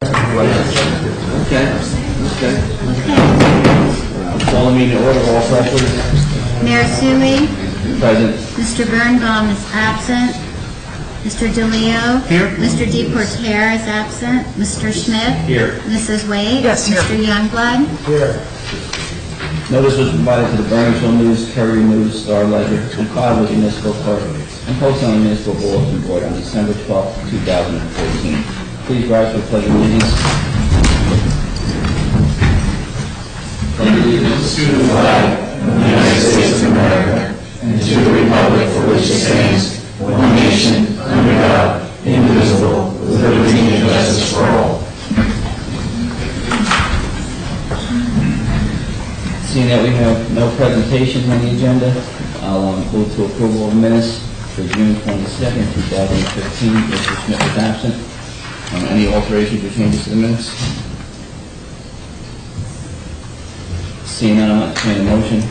Okay. Call the meeting to order. All present. Mayor Sui. Present. Mr. Birnbaum is absent. Mr. DeLeo. Here. Mr. DePorter is absent. Mr. Schmidt. Here. Mrs. Wade. Yes, here. Mr. Youngblood. Here. Notice was provided to the Burnsville News, Courier News, Star Ledger, and filed with the municipal clerk, and posted on the municipal bulletin board on December 12, 2014. Please rise for the pledge of allegiance. Pledge of allegiance to the flag of the United States of America and to the republic for which it stands, one nation, under God, indivisible, with liberty and justice for all. Seeing that we have no presentations on the agenda, I'll move to approval of minutes for June 22nd, 2015. Mr. Smith is absent. Any alterations or changes to the minutes? Seeing none, I'll entertain a motion.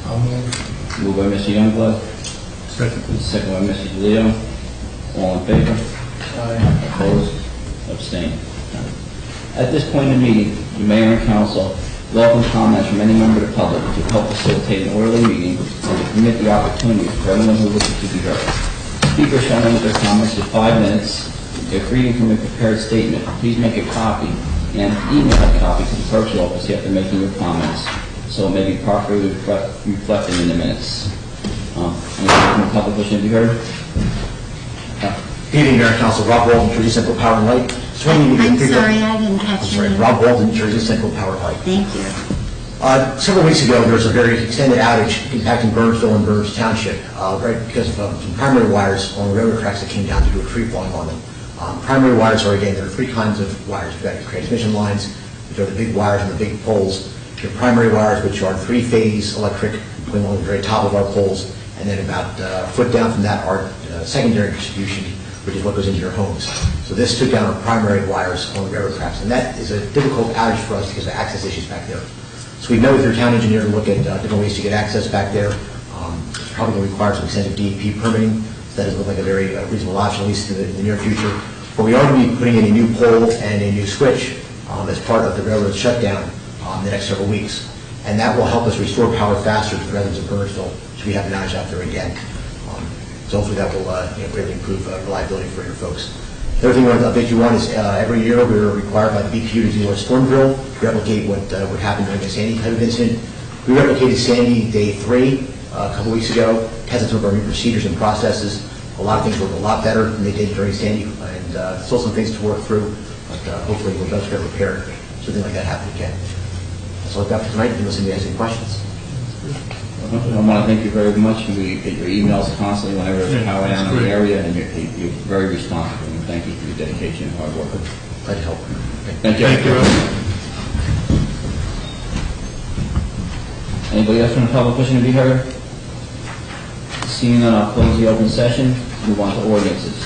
I'll move. Moved by Mr. Youngblood. Second. Second by Mr. DeLeo. All in favor? Aye. Opposed? Abstained. At this point in the meeting, the mayor and council welcome comments from any member of the public to help facilitate an orderly meeting and to permit the opportunity for everyone who wishes to be heard. Speakers shall limit their comments to 5 minutes. If reading from a prepared statement, please make a copy and email a copy to the clerk's office after making your comments, so it may be properly reflected in the minutes. Anyone from the public wishing to be heard? Good evening, Mayor and Council. Rob Walton, Jersey Central Power and Light. I'm sorry, I didn't catch your name. Rob Walton, Jersey Central Power and Light. Thank you. Several weeks ago, there was a very extended outage impacting Burnsville and Burns Township, right because of some primary wires on the railroad tracks that came down due to a tree falling on them. Primary wires are, again, there are 3 kinds of wires. We've got your transmission lines, which are the big wires and the big poles. Your primary wires, which are 3-phase electric, going on the very top of our poles, and then about a foot down from that are secondary distribution, which is what goes into your homes. So this took down our primary wires on the railroad tracks, and that is a difficult outage for us because of access issues back there. So we met with your town engineer to look at different ways to get access back there. It's probably going to require some extensive DEP permitting. So that doesn't look like a very reasonable option, at least in the near future. But we are going to be putting in a new pole and a new switch as part of the railroad shutdown in the next several weeks. And that will help us restore power faster to the residents of Burnsville, so we have an outage out there again. So hopefully that will greatly improve reliability for your folks. The other thing I wanted to update you on is every year we're required by the BPU to do a storm drill to replicate what happened during the Sandy type of incident. We replicated Sandy day 3 a couple weeks ago, tested some of our new procedures and processes. A lot of things worked a lot better than they did during Sandy, and still some things to work through, but hopefully we'll just get prepared so something like that happen again. So I've got for tonight, unless anybody has any questions. I want to thank you very much. We get your emails constantly whenever there's power down in the area, and you're very responsive. And thank you for your dedication and hard work. Glad to help. Thank you. Thank you. Anybody else from the public wishing to be heard? Seeing none, I'll close the open session. Move on to ordinances.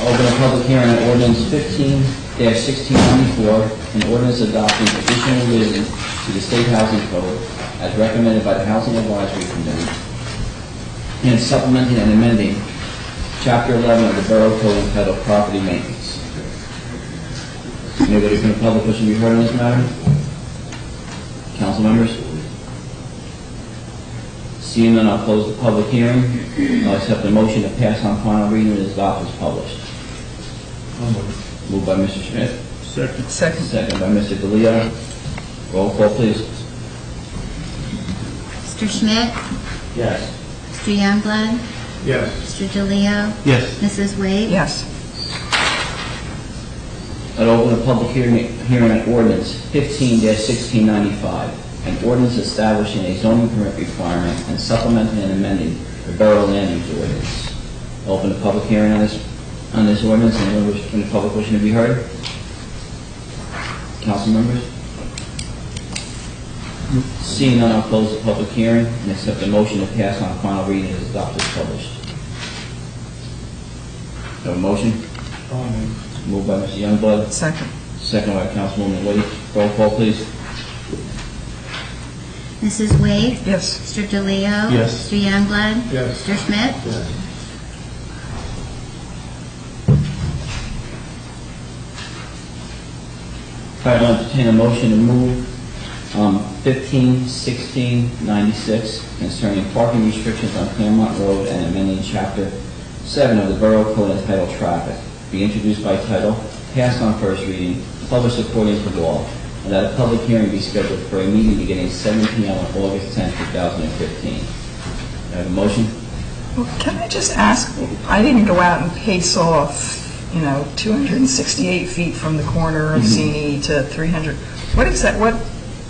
Open a public hearing on ordinance 15-1694, an ordinance adopting additional revisions to the state housing code as recommended by the Housing Advisory Committee, and supplementing and amending Chapter 11 of the Borough Code entitled Property Maintenance. Anybody from the public wishing to be heard on this matter? Council members? Seeing none, I'll close the public hearing. I'll accept the motion to pass on final reading and adopt as published. Moved by Mr. Schmidt. Second. Second by Mr. DeLeo. Roll call, please. Mr. Schmidt. Yes. Mr. Youngblood. Yes. Mr. DeLeo. Yes. Mrs. Wade. Yes. I'll open the public hearing on ordinance 15-1695, an ordinance establishing a zoning permit requirement and supplementing and amending the borough land use ordinance. I'll open the public hearing on this ordinance. Anyone from the public wishing to be heard? Council members? Seeing none, I'll close the public hearing and accept the motion to pass on final reading as adopted as published. Have a motion? Moved by Mr. Youngblood. Second. Second by Councilwoman Wade. Roll call, please. Mrs. Wade. Yes. Mr. DeLeo. Yes. Mr. Youngblood. Yes. Mr. Schmidt. Yes. right, I'll entertain a motion to move 15-16-96 concerning parking restrictions on Claremont Road and amending Chapter 7 of the Borough Code entitled Traffic, be introduced by title, passed on first reading, published according to law, and that a public hearing be scheduled for a meeting beginning at 7 p.m. on August 10, 2015. I have a motion? Well, can I just ask, I didn't go out and pace off, 268 feet from the corner of CNE to 300. What is that, what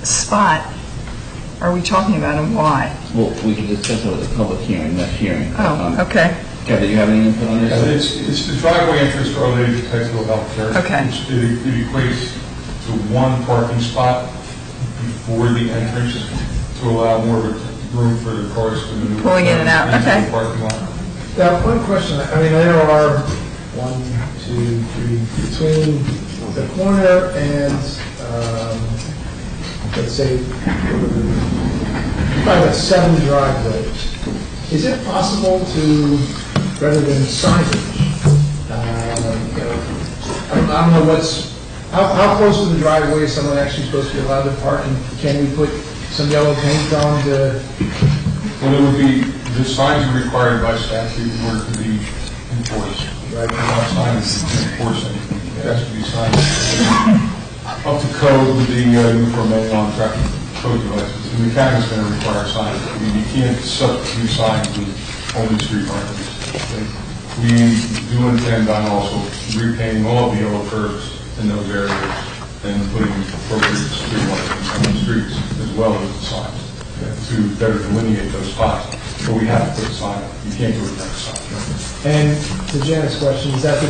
spot are we talking about and why? Well, we can discuss it at the public hearing, next hearing. Oh, okay. Kevin, do you have any input on this? It's the driveway entrance for Our Lady of Perpetual Health Church. Okay. It equates to one parking spot before the entrance to allow more of a room for the cars to maneuver. Pulling in and out, into okay. the parking lot. Now, one question, I mean, there are 1, 2, 3, between the corner and, let's say, probably about 7 driveways. Is it possible to, rather than signage, I don't know how close to the driveway is someone actually supposed to be allowed to park, and can we put some yellow paint on the... Well, it would be, the signs are required by statute in order to be enforced. Right. Without signs, you can't enforce anything. It has to be signed up to code with the uniform manual on traffic code devices. The mechanic's going to require signs. I mean, you can't substitute signs with only street markers. We do intend on also repainting all the yellow curbs in those areas and putting appropriate street markings on the streets as well as the signs to better delineate those spots. But we have to put a sign up. You can't do it without a sign. And to Janet's question, is that the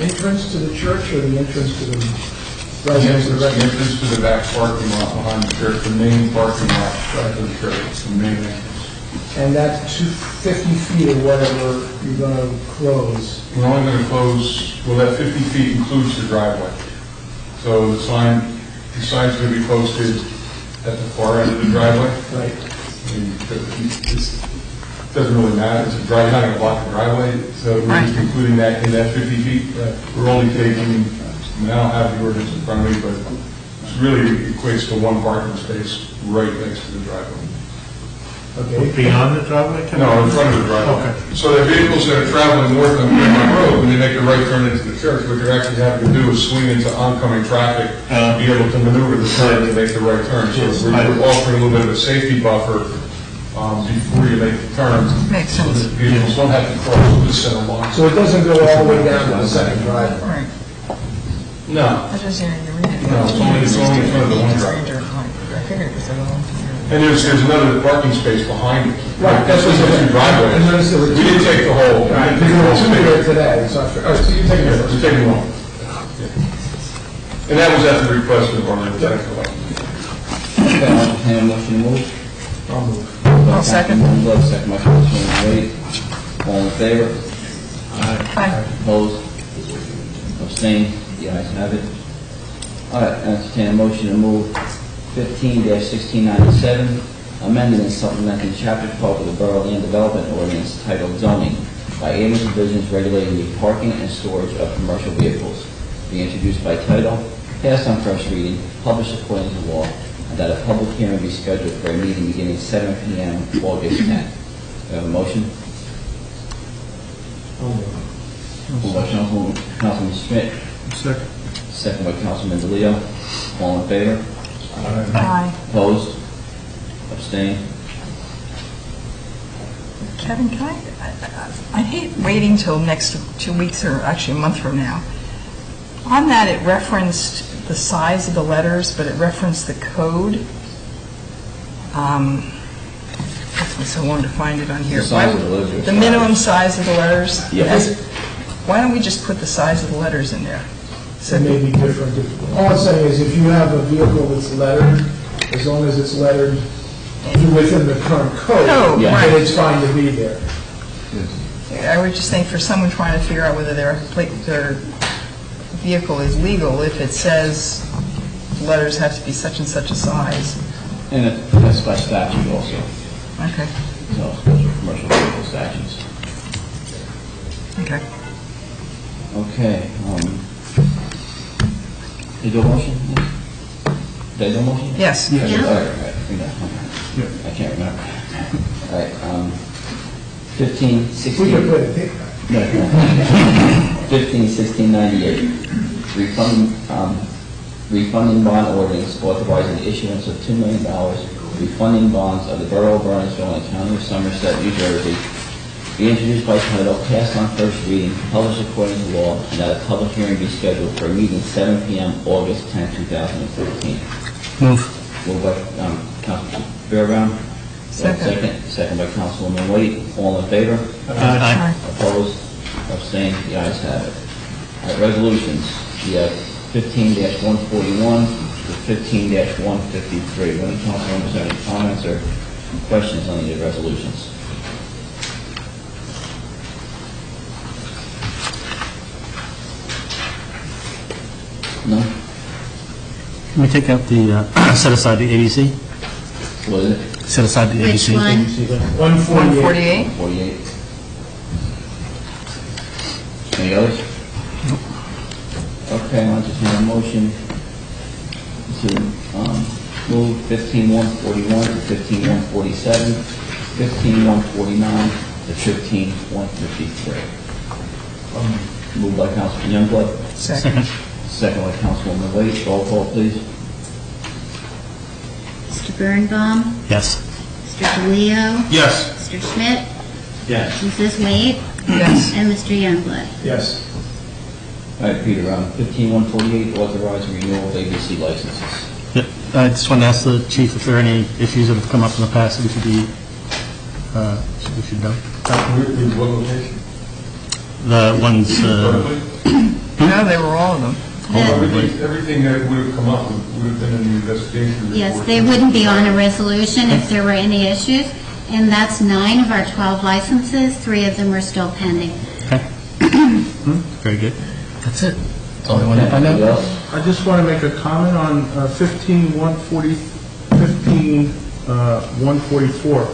entrance to the church or the entrance to the The residence? entrance to the back parking lot behind the church, the main parking lot of the church, the main entrance. And that 50 feet or whatever you're going to close. We're only going to close, well, that 50 feet includes the driveway. So the sign's going to be posted at the far end of the driveway. Right. I mean, it doesn't really matter, it's a driveway, not going to block the driveway, so we're just including that in that 50 feet. Right. We're only taking, I mean, I don't have the ordinance in front of me, but it really equates to one parking space right next to the driveway. Okay. Beyond the driveway? No, in front of the driveway. So the vehicles that are traveling north on Claremont Road, when they make a right turn into the church, what you're actually having to do is swing into oncoming traffic, be able to maneuver the turn to make the right turn. So we're offering a little bit of a safety buffer before you make the turn. Makes So sense. that vehicles don't have to cross the center line. So it doesn't go all the way down to the second driveway? Right. No. I just, you read it. No, it's only in front of the one driveway. I figured it was a little... And there's another parking space behind it. Right, That's that's the what two driveways. I noticed there were We didn't take the whole. Right, because there were 2 here today, so I figured, so you take it We're first. taking one. And that was at the request of our technical. Okay, I'll entertain a motion to move. I'll move. I'll second. Love, second by Councilman Wade. All in favor? Aye. Opposed? Abstained? The ayes have it. All right, I entertain a motion to move 15-1697, amending and supplementing Chapter 12 of the Borough Land Development Ordinance titled Zoning by adding provisions regulating the parking and storage of commercial vehicles. Be introduced by title, passed on first reading, published according to law, and that a public hearing be scheduled for a meeting beginning at 7 p.m. August 10th. Do I have a motion? Moved by Councilman Schmidt, Second. second by Councilman DeLeo. All in favor? Aye. Opposed? Abstained? Kevin, can I hate waiting till next 2 weeks or actually a month from now. On that, it referenced the size of the letters, but it referenced the code. It took me so long to find it on here. The size of the letters. The minimum size of the letters? Yes. Why don't we just put the size of the letters in there? It may be different. All I'm saying is if you have a vehicle that's lettered, as long as it's lettered within the current code, Code, Yeah. right. then it's fine to be there. I would just think for someone trying to figure out whether their vehicle is legal, if it says letters have to be such and such a size. And that's by statute also. Okay, So, those are commercial vehicle statutes. okay. Okay, Did you do a motion? Did I do a motion? Yes. All right, Yeah. all right. I can't remember. All right, 15, 16. We can play the tape back. 15, 1698, refunding bond ordinance authorizing the issuance of $2 million refunding bonds of the Borough of Burnsville and County of Somerset, New Jersey, be introduced by title, passed on first reading, published according to law, and that a public hearing be scheduled for a meeting 7 p.m. August 10, 2015. Move. Moved by Councilman Fairground. Second. Second by Councilwoman White. All in favor? Aye. Opposed? Abstained? The ayes have it. All right, resolutions. We have 15-141 to 15-153. When the council members have any comments or questions on the resolutions? No? Can we take out the, set aside the ABC? What is it? Set aside the Which ABC. one? 148. 48. Any others? Okay, I'll just have a motion to move 15-141 to 15-147, 15-149 to 15-153. Moved by Councilman Youngblood, Second. second by Councilwoman Waite. Roll call, please. Mr. Birnbaum, Yes. Mr. DeLeo, Yes. Mr. Schmidt, Yes. Mrs. Wade, Yes. and Mr. Youngblood. Yes. All right, Peter, 15-148, authorizing renewal of ABC licenses. Yep. I just want to ask the chief if there are any issues that have come up in the past that we should be, we should know. What location? The ones, Berkeley? No, they were all of them. Everything that would have come up would have been in the investigation report. Yes, they wouldn't be on a resolution if there were any issues, and that's 9 of our 12 licenses. 3 of them are still pending. okay. Very good. That's it. That's all I wanted to find Anybody out. else? I just want to make a comment on 15-140, 15-144.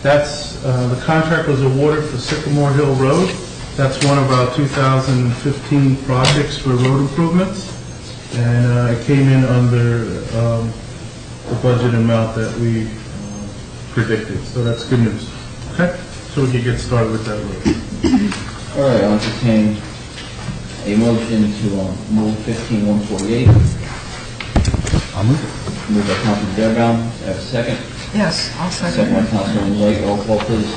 That's, the contract was awarded for Sycamore Hill Road. That's one of our 2015 projects for road improvements. And it came in under the budget amount that we predicted. So that's good news. Okay? So we can get started with that road. All right, I'll entertain a motion to move 15-148. I'll move it. Moved by Councilman Fairground. Have a second. Yes, I'll Second by second. Councilwoman White. Roll call, please.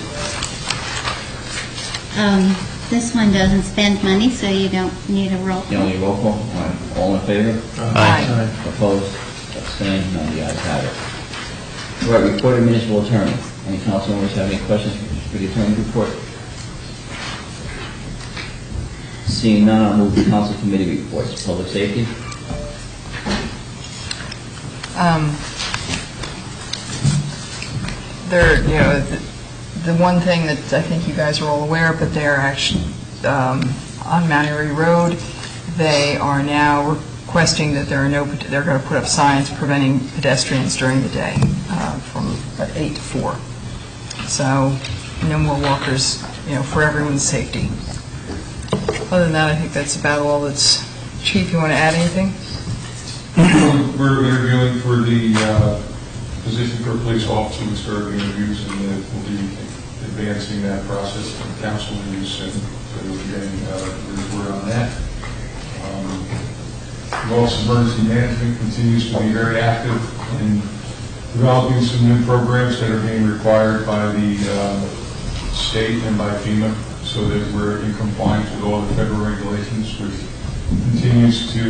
This one doesn't spend money, so you don't need a roll You call. only roll call? All right. All in favor? Aye. Opposed? Abstained? None of the ayes have it. All right, report of municipal attorney. Any council members have any questions for the attorney's report? Seeing none, I'll move the council committee reports. Public safety? They're, you know, the one thing that I think you guys are all aware, but they're actually on Mount Airy Road, they are now requesting that they're going to put up signs preventing pedestrians during the day from 8 to 4. So no more walkers, you know, for everyone's safety. Other than that, I think that's about all that's... Chief, you want to add anything? We're interviewing for the position for a police officer. We started the interviews, and we'll be advancing that process to council reviews soon. So we'll be getting word on that. The Office of Emergency Management continues to be very active in developing some new programs that are being required by the state and by FEMA, so that we're in compliance with all the federal regulations, which continues to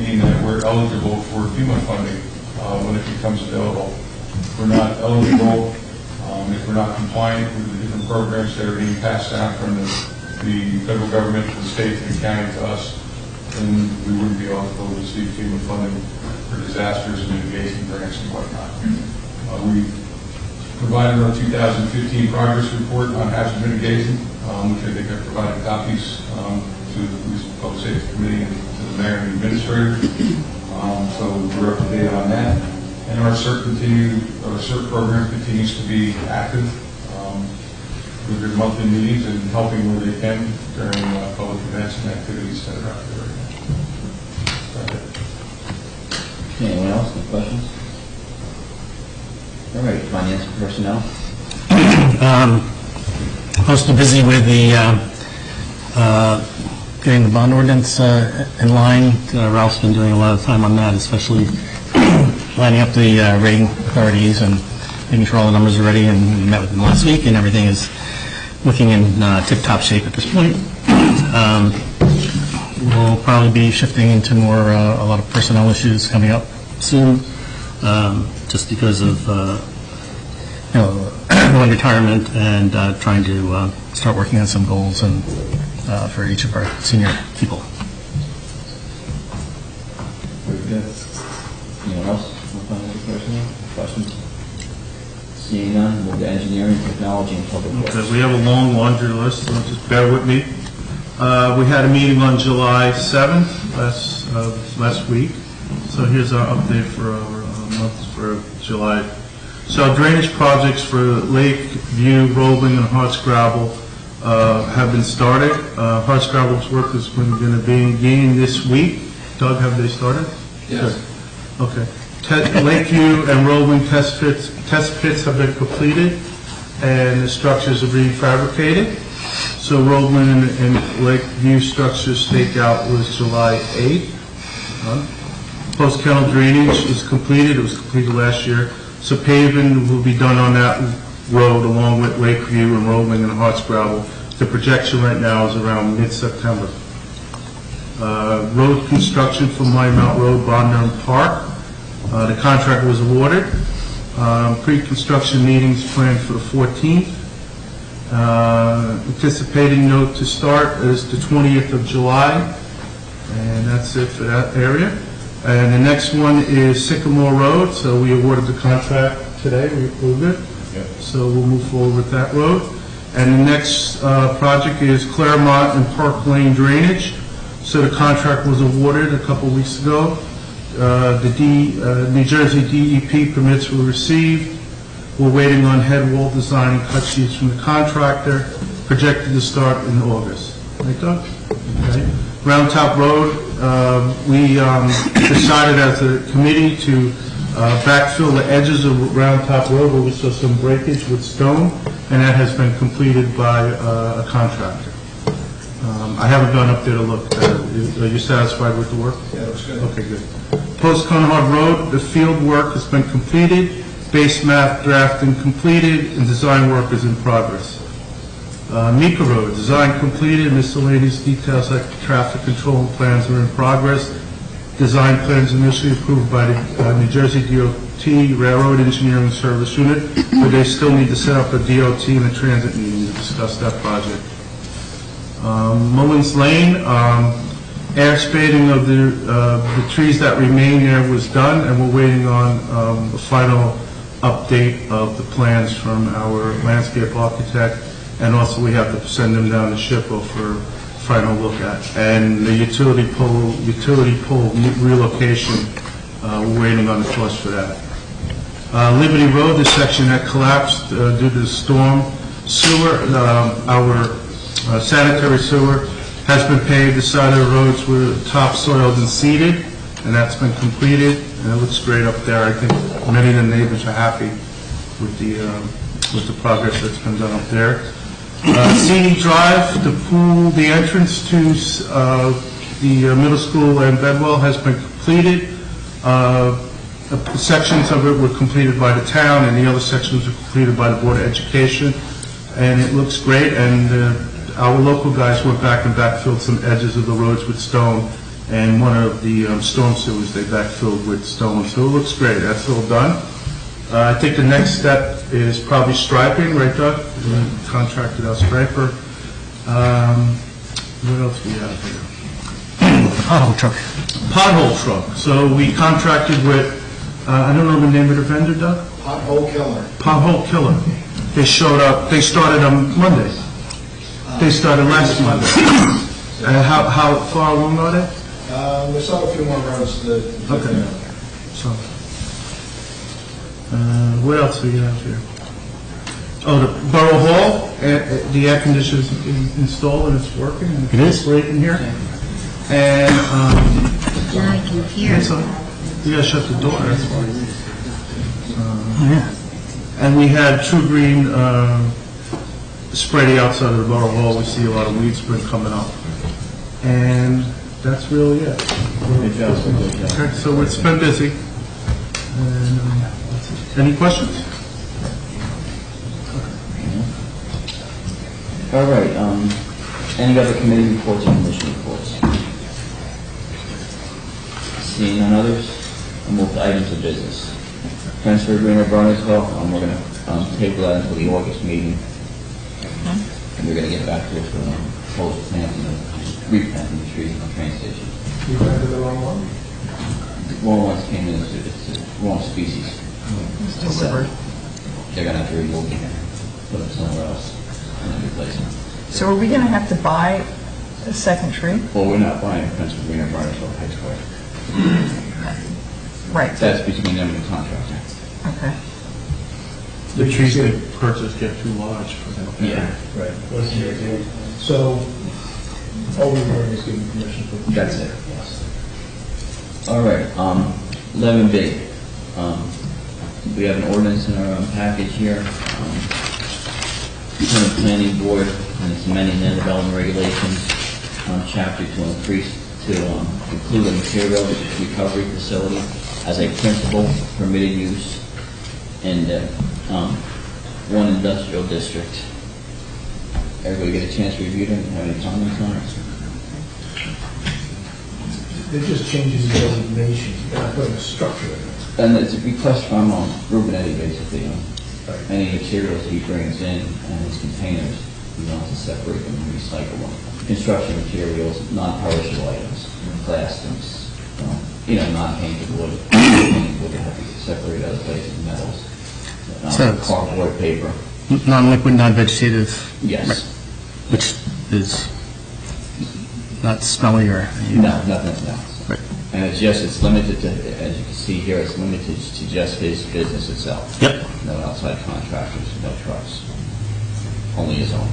mean that we're eligible for FEMA funding when it becomes available. If we're not eligible, if we're not compliant with the different programs that are being passed out from the federal government to the state to the county to us, then we wouldn't be eligible to receive FEMA funding for disasters and mitigation grants and whatnot. We provided our 2015 progress report on hazard mitigation, which I think I provided copies to the Police and Public Safety Committee and to the Mayor and the Administrator. So we're up to date on that. And our CERT program continues to be active with their monthly meetings and helping where they can during public events and activities that are out there right now. else? Any questions? All right, finance and personnel. Mostly busy with the, getting the bond ordinance in line. Ralph's been doing a lot of time on that, especially lining up the rating authorities and making sure all the numbers are ready, and we met with them last week, and everything is looking in tip-top shape at this point. We'll probably be shifting into more, a lot of personnel issues coming up soon, just because of, early retirement and trying to start working on some goals and for each of our senior people. Very good. Anyone else? Questions? Seeing none, move to engineering, technology, and public works. Okay, we have a long laundry list, so just bear with me. We had a meeting on July 7th, last week. So here's our update for our months for July. So drainage projects for Lake View, Roebling, and Hartscrabble have been started. Hartscrabble's work is going to begin this week. Doug, have they started? Yes. Okay. Lakeview and Roebling test pits have been completed, and the structures are being fabricated. So Roebling and Lakeview structure stakeout was July 8th. Post kennel drainage is completed. It was completed last year. So paving will be done on that road along with Lakeview and Roebling and Hartscrabble. The projection right now is around mid-September. Road construction for Mighty Mount Road, Bondurham Park. The contract was awarded. Pre-construction meetings planned for the 14th. Anticipating note to start is the 20th of July, and that's it for that area. And the next one is Sycamore Road, so we awarded the contract today, we approved it. Yep. So we'll move forward with that road. And the next project is Claremont and Park Lane drainage. So the contract was awarded a couple weeks ago. New Jersey DEP permits were received. We're waiting on head wall design and cut sheets from the contractor, projected to start in August. Right, Doug? Okay. Round Top Road, we decided as a committee to backfill the edges of Round Top Road where we saw some breakage with stone, and that has been completed by a contractor. I haven't gone up there to look. Are you satisfied with the work? Yeah, it looks good. Okay, good. Post Conhard Road, the field work has been completed, base map drafting completed, and design work is in progress. Mika Road, design completed, miscellaneous details like traffic control plans are in progress. Design plans initially approved by the New Jersey DOT Railroad Engineering Service Unit, but they still need to set up a DOT and a transit meeting to discuss that project. Mullins Lane, air spading of the trees that remain there was done, and we're waiting on the final update of the plans from our landscape architect, and also we have to send them down to SHPO for final look at. And the utility pole relocation, we're waiting on the cost for that. Liberty Road, the section that collapsed due to the storm, sewer, our sanitary sewer has been paved. The side of the roads were topsoiled and seeded, and that's been completed, and it looks great up there. I think many of the neighbors are happy with the progress that's been done up there. CD Drive, the pool, the entrance to the middle school and Bedwell has been completed. Sections of it were completed by the town, and the other sections were completed by the Board of Education, and it looks great. And our local guys went back and backfilled some edges of the roads with stone, and one of the storm sewers they backfilled with stone, so it looks great. That's all done. I think the next step is probably striping, right, Doug? We contracted our striper. What else do we have here? Pothole truck. Pothole truck. So we contracted with, I don't know the name of the vendor, Doug? Pothole killer. Pothole Killer. They showed up, they started on Monday. They started last Monday. How far along are they? We saw a few more roads that... Okay. So, what else do we have here? Oh, the Borough Hall, the air conditioner is installed and it's working. And It is? Great in here. And, Now I can hear. that's all. You gotta shut the door, that's why. Oh, yeah. And we had True Green spray the outside of the Borough Hall. We see a lot of weed spring coming up. And that's really it. Good job, sir, good job. Okay, so it's been busy. And, that's it. Any questions? All right, any other committee reports or commission reports? Seeing none others, I'll move to items of business. Transfer agreement, Barnesville, we're going to table that until the August meeting. And we're going to get back to it for post planting and replanting the trees on the train station. You planted the wrong one? The wrong ones came in, it's the wrong species. Delivered. They're going to have to remove them, put them somewhere else, and then replace them. So are we going to have to buy a second tree? Well, we're not buying Transfer agreement, Barnesville High Square. Right. That's between them and the contractor. Okay. The trees they purchase get too large for them. Yeah. Right. So, all we're doing is giving permission for. That's it. All right, 11B. We have an ordinance in our package here. From the planning board, and it's amending the development regulations chapter to include a material recovery facility as a principal permitted use in the one industrial district. Everybody get a chance to review them? Have any comments on it? It just changes the designation, you're not putting a structure in it. And it's a request from Ruben Eddy, basically. Any materials he brings in and his containers, he wants to separate them and recycle them. Construction materials, non-perishable items, plastics, non-painted wood. Wood have to be separated other places, metals, So- cardboard, paper. Non-liquid, non-vegetative. Yes. Right. Which is not smelly or... No, nothing else. Right. And it's limited to, as you can see here, it's limited to just his business itself. Yep. No outside contractors, no trucks. Only his own.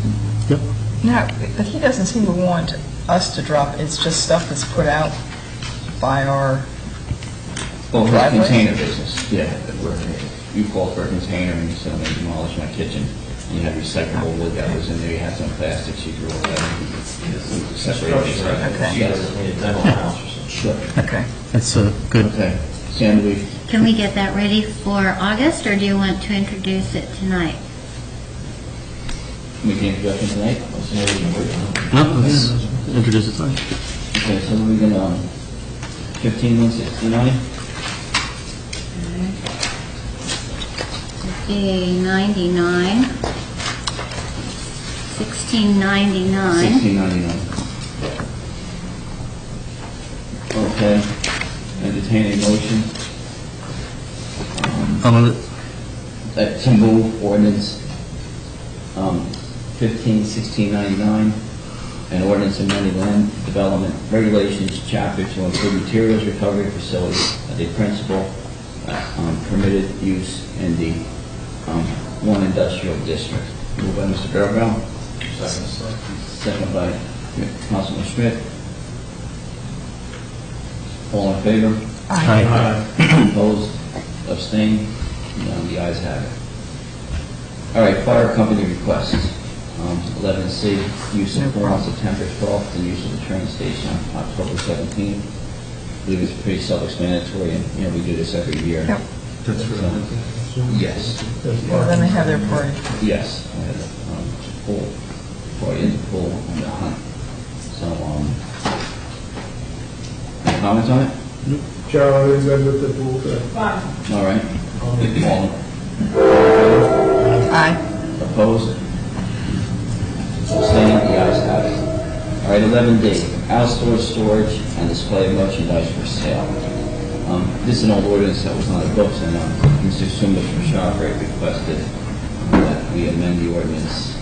Yep. No, but he doesn't seem to want us to drop, it's just stuff that's put out by our, Well, his Driveway? container business, yeah. Where you call for a container and you said, I'm going to demolish my kitchen. And you had recyclable wood that was in there, you had some plastics, you threw all that in. Separate these. Okay. Yes. Sure. okay. That's a good... Okay. Sam, do we, Can we get that ready for August, or do you want to introduce it tonight? make the introduction tonight? No, let's introduce it tonight. Okay, so we're going to, 15-169? The 99, 1699. 1699. Okay, entertain a motion to move ordinance 15-1699, an ordinance amending land development regulations chapter to include materials recovery facilities as a principal permitted use in the one industrial district. Moved by Mr. Barabel. Second by Councilman Schmidt. All in favor? Aye. Opposed? Abstained? None, the ayes have it. All right, fire company requests. 11C, use of floor on September 12th and use of the train station on October 17th. I believe it's pretty self-explanatory, and, we do this every year. Yep. That's right. Yes, Well, then they have their party. yes. I had a pool, party in the pool and the hunt. So, any comments on it? Cheryl, are you good with the pool today? All right. All Aye. opposed? Abstained? The ayes have it. All right, 11D, outdoor storage and display of merchandise for sale. This is an old ordinance that was on the books, and Mr. Summers from ShopRite requested that we amend the ordinance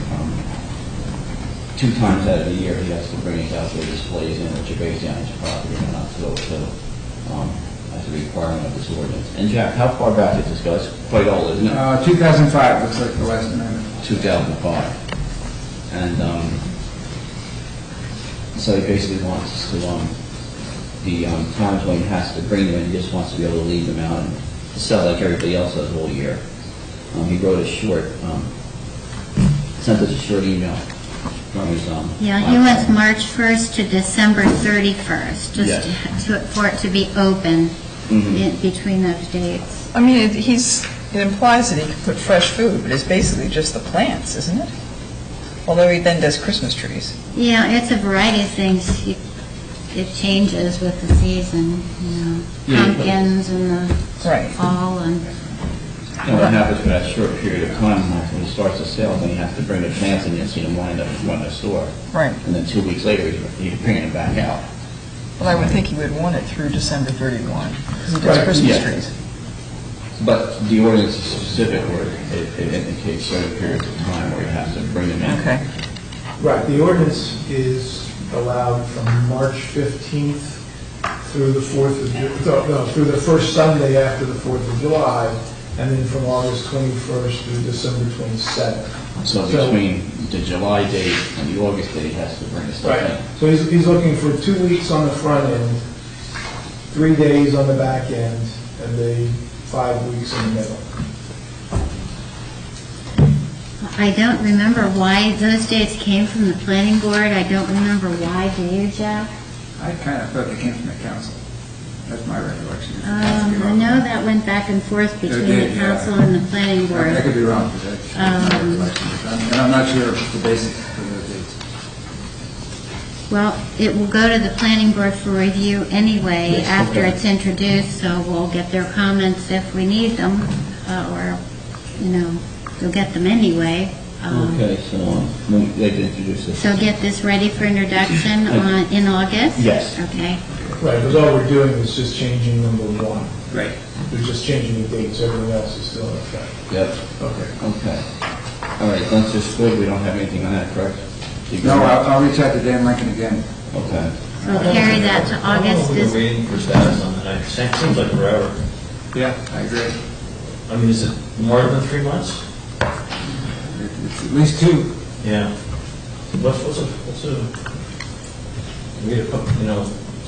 2 times out of the year. He has to bring his outdoor displays in, which are based on his property, and not to go to as a requirement of this ordinance. And Jack, how far back did this go? It's quite old, isn't it? 2005 looks like the last amendment. 2005. And so he basically wants us to the times when he has to bring them in, he just wants to be able to leave them out and sell like everybody else does all year. He wrote a short, sent us a short email from his, Yeah, he wants March 1st to December 31st, Yes. just for it to be open between those dates. I mean, it implies that he could put fresh food, but it's basically just the plants, isn't it? Although he then does Christmas trees. Yeah, it's a variety of things. It changes with the season, Yeah, pumpkins and the Right. fall and... what happens for that short period of time, when he starts the sale, then he has to bring the plants in and see them lined up in front of the store. Right. And then 2 weeks later, he's bringing them back out. Well, I would think he would want it through December 31, because he does Right, Christmas yeah. trees. But the ordinance is specific where it indicates certain periods of time where you have to bring them in. Okay. Right, the ordinance is allowed from March 15th through the 4th of, through the first Sunday after the 4th of July, and then from August 21st through December 27th. So between the July date and the August date, he has to bring the stuff in. So he's looking for 2 weeks on the front end, 3 days on the back end, and the 5 weeks in the middle. I don't remember why those dates came from the planning board. I don't remember why. Do you, Jeff? I kind of thought they came from the council. That's my recollection. I know that went back and forth between the council and the planning I board. could be wrong, but that's my recollection. And I'm not sure of the basis for those dates. Well, it will go to the planning board for review anyway after it's introduced, so we'll get their comments if we need them, or, we'll get them anyway. Okay, so they've introduced this. So get this ready for introduction in August? Yes. Okay. Right, because all we're doing is just changing number 1. Right. We're just changing the dates, everything else is still in effect. Yep. Okay. Okay. All right, that's just good. We don't have anything on that, correct? You No, good? I'll reach out to Dan Lincoln again. Okay. So we'll carry that to August. We're waiting for status on that. Seems like forever. Yeah, I agree. I mean, is it more than 3 months? It's at least 2. Yeah. What's a, we need to put,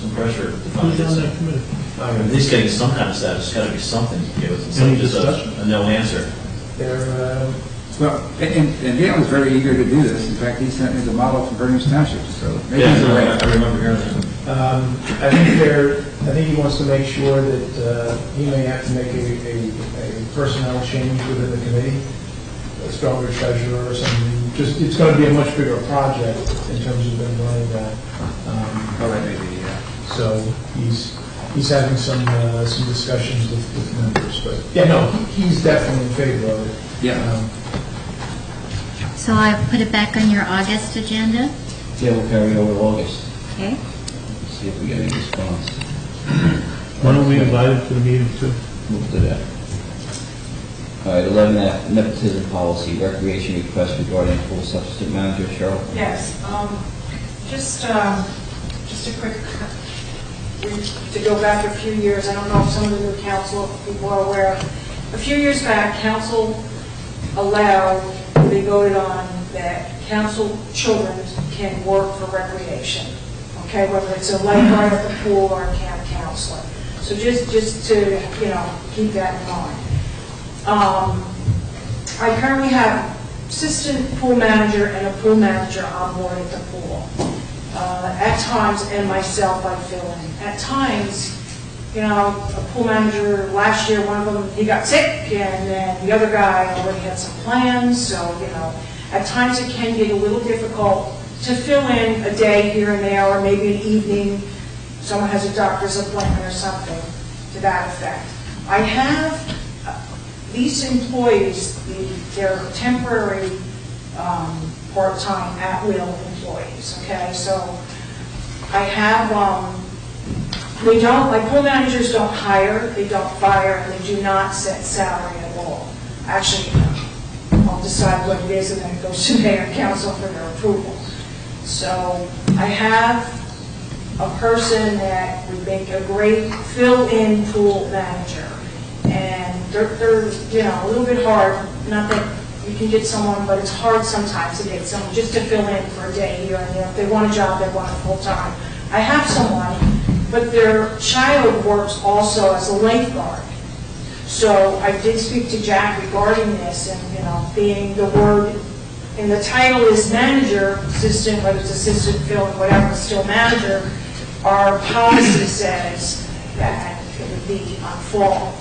some pressure to find Who's on this. that committee? At least getting some kind of status, it's gotta be something to give us, instead Any of just discussion? a no answer. They're, Well, and Dan was very eager to do this. In fact, he sent me the model from Burnings Township, so maybe Yeah, he's no, away. I remember hearing that. I think he wants to make sure that he may have to make a personnel change within the committee, a stronger treasurer or something. Just, it's going to be a much bigger project in terms of them running that. Oh, that may be, yeah. So he's having some discussions with members, but, yeah, no, he's definitely in favor of it. Yeah. So I put it back on your August agenda? Yeah, we'll carry it over to August. Okay. See if we get any response. Why don't we invite him to the meeting too? We'll do that. All right, 11F, nepotism policy, recreation request regarding pool substitute manager. Cheryl? Yes, just a quick, to go back a few years, I don't know if some of the new council people are aware, a few years back, council allowed, they voted on that council children can work for recreation, okay, whether it's a lifeguard at the pool or a camp counselor. So just to, keep that in mind. I currently have assistant pool manager and a pool manager on board at the pool. At times, and myself, I fill in. At times, a pool manager, last year, one of them, he got sick, and then the other guy already had some plans, so, at times it can get a little difficult to fill in a day here and there, or maybe an evening, someone has a doctor's appointment or something to that effect. I have these employees, they're temporary, part-time, at-will employees, okay? So I have, my pool managers don't hire, they don't fire, and they do not set salary at all. Actually, I'll decide what it is, and then it goes to mayor and council for their approval. So I have a person that would make a great fill-in pool manager. And they're a little bit hard, not that you can get someone, but it's hard sometimes to get someone just to fill in for a day here and there. If they want a job, they want it full-time. I have someone but their child works also as a lifeguard. So I did speak to Jack regarding this, and, being the word, and the title is manager, assistant, whether it's assistant, fill, whatever, still manager, our policy says that it would be on fall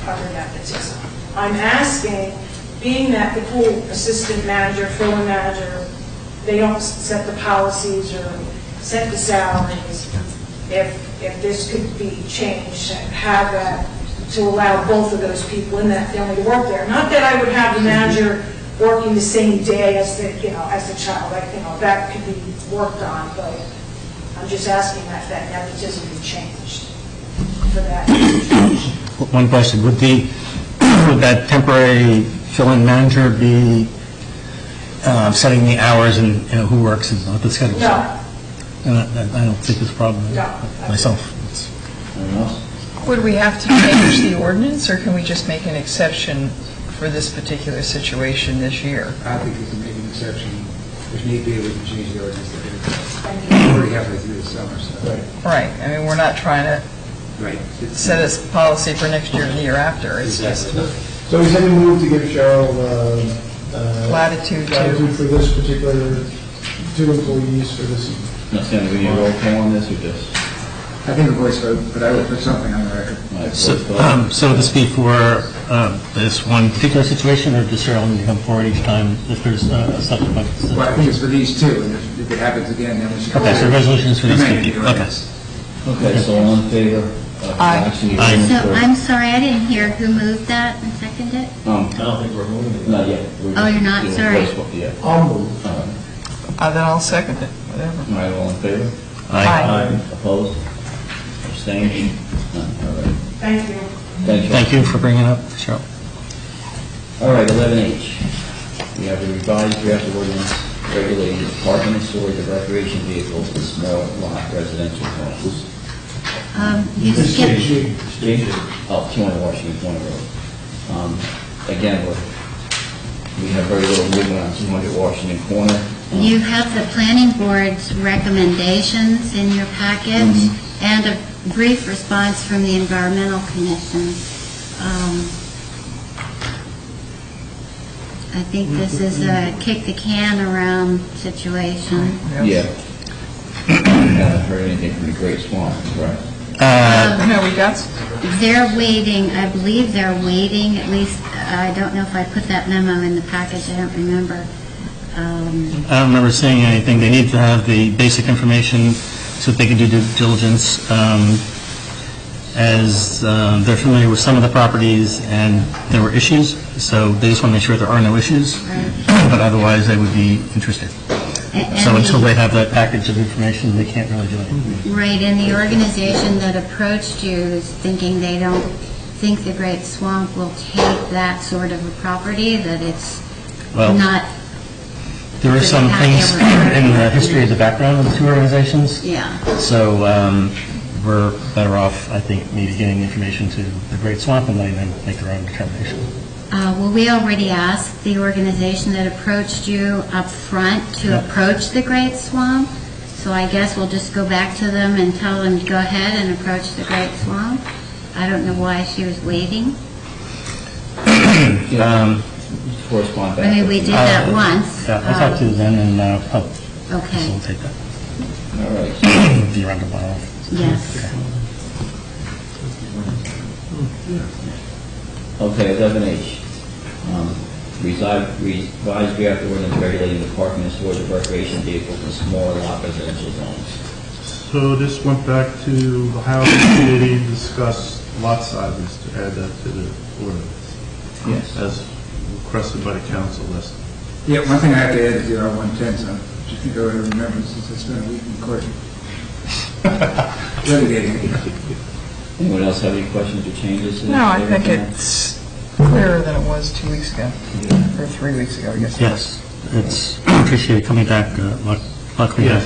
under nepotism. I'm asking, being that the pool assistant manager, fill-in manager, they don't set the policies or set the salaries, if this could be changed and have that, to allow both of those people in that family to work there. Not that I would have the manager working the same day as the, as the child, that could be worked on, but I'm just asking that nepotism be changed for that. One question, would that temporary fill-in manager be setting the hours and who works and what the schedule is? No. I don't think there's a problem with No. myself. Anyone else? Would we have to change the ordinance, or can we just make an exception for this particular situation this year? I think we can make an exception. If need be, we can change the ordinance. We're already halfway through the summer, so. Right, I mean, we're not trying to Right. set a policy for next year and the year after. It's just So we said we moved to give Cheryl latitude latitude to, for this particular 2 employees for this. That's going to be a roll call on this, or just? I think a voice vote, but I will put something on the record. All right, So, voice vote. so would this be for this one particular situation, or does Cheryl need to come forward each time if there's a subsequent Well, I situation? think it's for these two, and if it happens again, then we should. Okay, so resolutions for these Amend two the people, okay. ordinance. Okay, so all in favor of Aye. action? Aye. So I'm sorry, I didn't hear who moved that and seconded it? I don't think we're moving it. Not yet. We're Oh, just you're not? doing Sorry. voice vote, Yeah. I'll move. All right. then I'll second it, whatever. All right, all in favor? Aye. Opposed? Abstained? None. All right. Thank you. Thank you. Thank you for bringing it up, Cheryl. All right, 11H. We have the revised draft ordinance regulating the parking and storage of recreation vehicles in small lot residential homes. You skipped, Street? Oh, 200 Washington Corner Road. Again, we have very little movement on 200 Washington Corner. you have the planning board's recommendations in your package and a brief response from the environmental commission. I think this is a kick the can around situation. Yeah. Haven't heard anything from the Great Swamp, correct? No, we got, They're waiting, I believe they're waiting, at least, I don't know if I put that memo in the package, I don't remember. I don't remember seeing anything. They need to have the basic information so that they can do due diligence. As they're familiar with some of the properties and there were issues, so they just want to make sure there are no issues, but otherwise they would be interested. So until they have that package of information, they can't really do anything. Right, and the organization that approached you is thinking they don't think the Great Swamp will take that sort of a property, that it's Well, not, there are some things in the history of the background of the two organizations, yeah. so we're better off, I think, maybe getting information to the Great Swamp and letting them make their own determination. Well, we already asked the organization that approached you up front to approach the Great Swamp, so I guess we'll just go back to them and tell them to go ahead and approach the Great Swamp. I don't know why she was waiting. Correspond back. I mean, we did that once. Yeah, I'll talk to them and help Okay, facilitate that. All right. The roundabout. yes. Okay, 11H. Revised draft ordinance regulating the parking and storage of recreation vehicles in smaller lot residential zones. So this went back to the housing committee, discussed lot sizes to add that to the ordinance, Yes. as requested by the council list. Yeah, one thing I have to add is the R110 zone, which you can go ahead and remember since it's been a week in court. Litigating it. Anyone else have any questions or changes? no, I think it's clearer than it was 2 weeks ago, or 3 weeks ago, I guess. Yes, it's, appreciate it coming back, luckily. Yes.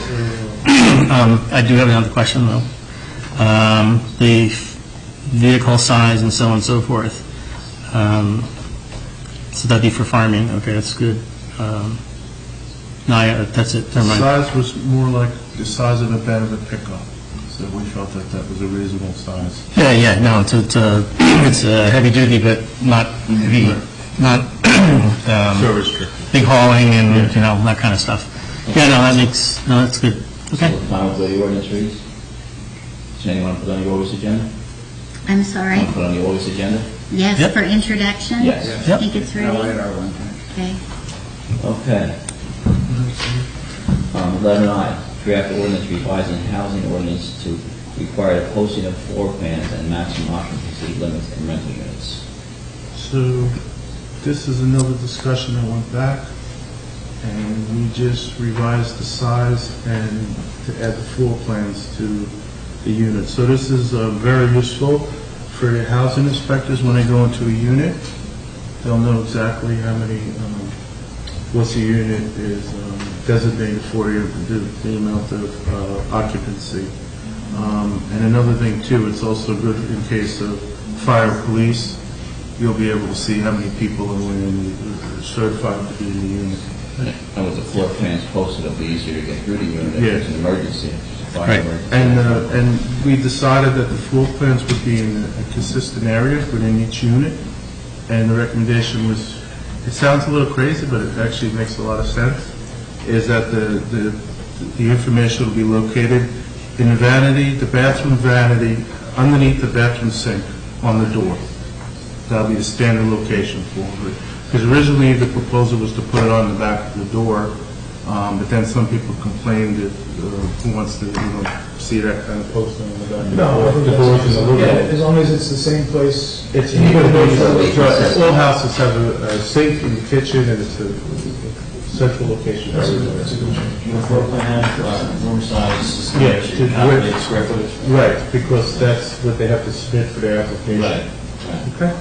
I do have another question, though. The vehicle size and so on and so forth. So that'd be for farming, okay, that's good. No, that's it, never mind. Size was more like the size of a bed of a pickup. So we felt that that was a reasonable size. Yeah, no, it's heavy duty, but not heavy, not So restricted. big hauling and, that kind of stuff. Yeah, that's good. So Okay. we're fine with the ordinance reads? Does anyone put on the August agenda? I'm sorry. Want to put on the August agenda? Yes, Yep. for introduction? Yes. I think it's ready. I'll add our one time. Okay. Okay. 11I, draft ordinance revising housing ordinance to require the posting of floor plans and maximum occupancy limits in rental units. So this is another discussion that went back, and we just revised the size and to add the floor plans to the unit. So this is very useful for the housing inspectors when they go into a unit. They'll know exactly how many, what's the unit is designated for, the amount of occupancy. And another thing too, it's also good in case of fire or police. You'll be able to see how many people are certified to be in the unit. And with the floor plans posted, it'll be easier to get through the unit if Yeah. there's an emergency. if there's a fire Right. emergency. And we decided that the floor plans would be in a consistent area within each unit. And the recommendation was, it sounds a little crazy, but it actually makes a lot of sense, is that the information will be located in the vanity, the bathroom vanity, underneath the bathroom sink on the door. That'll be the standard location for it. Because originally the proposal was to put it on the back of the door, but then some people complained that who wants to see that kind of posting on the back of the door. No, I think The door's in the that's, living yeah, room. as long as it's the same place. It's You can go all houses have a sink in the kitchen, and it's a central location. That's a good change. Your floor plan, room size, Yeah, to calculate square footage. Right, because that's what they have to submit for their application. Okay.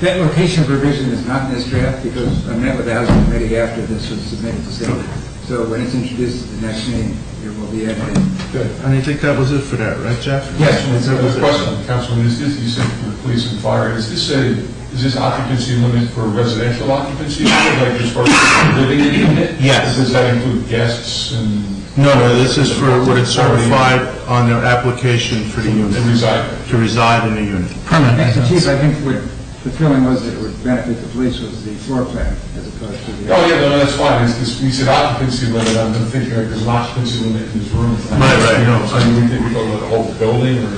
That location provision is not in this draft because I met with the housing committee after this was submitted to state. So when it's introduced at the next meeting, it will be added in. Good. And I think that was it for that, right, Jeff? Yes. That was it. Question, Councilman, is this, you said for the police and fire, is this occupancy limit for residential occupancy, like as far as living in the unit? Yes. Does that include guests and? No, this is for what it's certified on their application for the unit. To reside in the unit. Permanent. Chief, I think what the feeling was that it would benefit the police was the floor plan as opposed to the... Oh, yeah, no, that's fine, it's just, we said occupancy limit, I'm thinking like there's an occupancy limit in this room. Right, no. So we think we go to the whole building, or?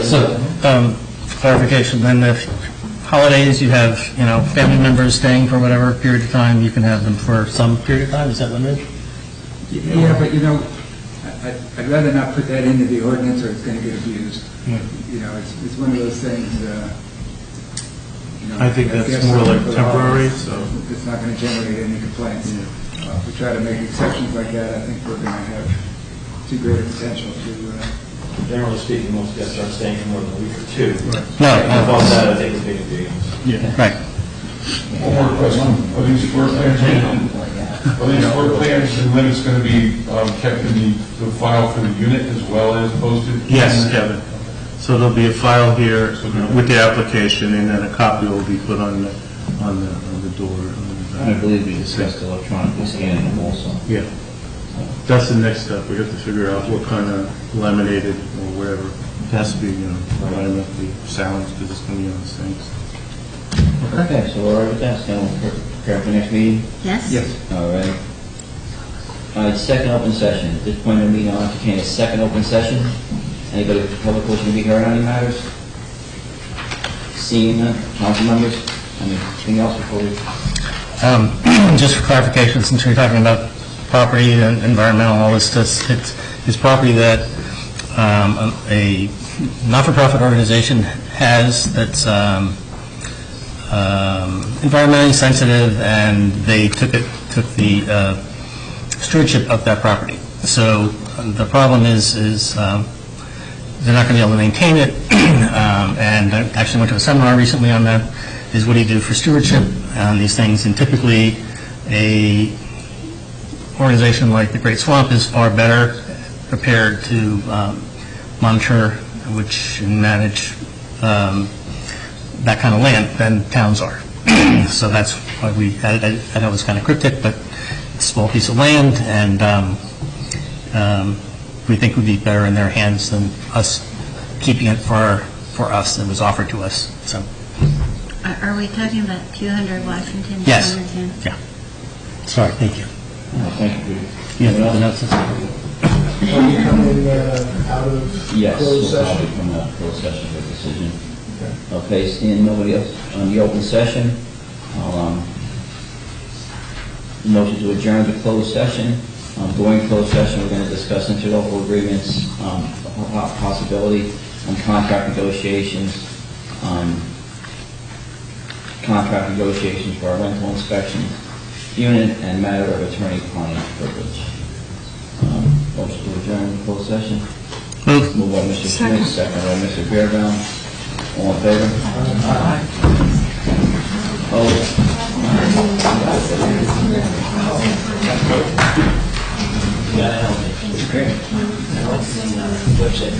So, clarification, then if holidays, you have, family members staying for whatever period of time, you can have them for some period of time, is that limited? Yeah, but I'd rather not put that into the ordinance or it's going to get abused. It's one of those things, I think that's more like temporary, so. It's not going to generate any complaints. If we try to make exceptions like that, I think we're going to have too great a potential to... Generally speaking, most guests aren't staying for more than a week or two. No, Above that, I think it's big deal. right. One more question, are these floor plans, and limits going to be kept in the file for the unit as well as posted? Yes, Kevin. So there'll be a file here with the application, and then a copy will be put on the door. I believe we discussed electronically scanning them also. Yeah. That's the next step. We have to figure out what kind of laminated or whatever. It has to be, environmentally sound because it's going to be on the sinks. Okay, so we're all right with that, so we'll prepare for next meeting? Yes? All right. All right, second open session. At this point in the meeting, I'll entertain a second open session. Anybody from the public wishing to be heard on any matters? Seeing none, council members, anything else before we? Just for clarification, since we're talking about property and environmental, all this, it's property that a not-for-profit organization has that's environmentally sensitive, and they took the stewardship of that property. So the problem is they're not going to be able to maintain it, and I actually went to a seminar recently on that, is what do you do for stewardship on these things, and typically a organization like the Great Swamp is far better prepared to monitor and manage that kind of land than towns are. So that's why I know it was kind of cryptic, but it's a small piece of land, and we think would be better in their hands than us keeping it for us that was offered to us, so. Are we talking about 200 Washington? Yes. Common? Yeah. Sorry, thank you. Thank you. You have nothing else? Are we coming out of Yes, closed we'll probably session? come out of closed session for decision. Okay, seeing nobody else on the open session, I'll, motion to adjourn the closed session. During closed session, we're going to discuss interlocal agreements, possibility on contract negotiations for our rental inspection unit and matter of attorney-client privilege. Motion to adjourn the closed session. Move. Moved by Mr. Smith, second by Mr. Beerbaum. All in favor? Opposed? You gotta help me. It's great. Website.